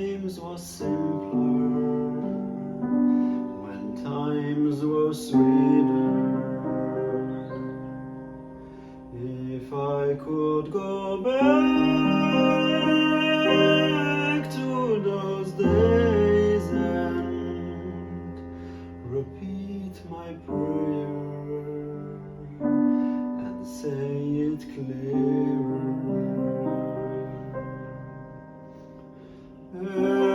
times were simpler, when times were sweeter. If I could go back to those days and repeat my prayer and say it clearer,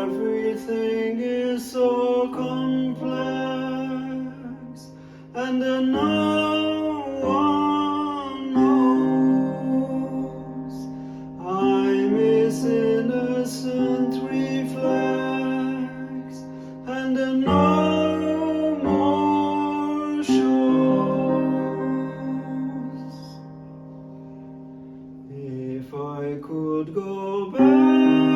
everything is so complex and no one knows. I miss innocent reflex and no more shows. If I could go back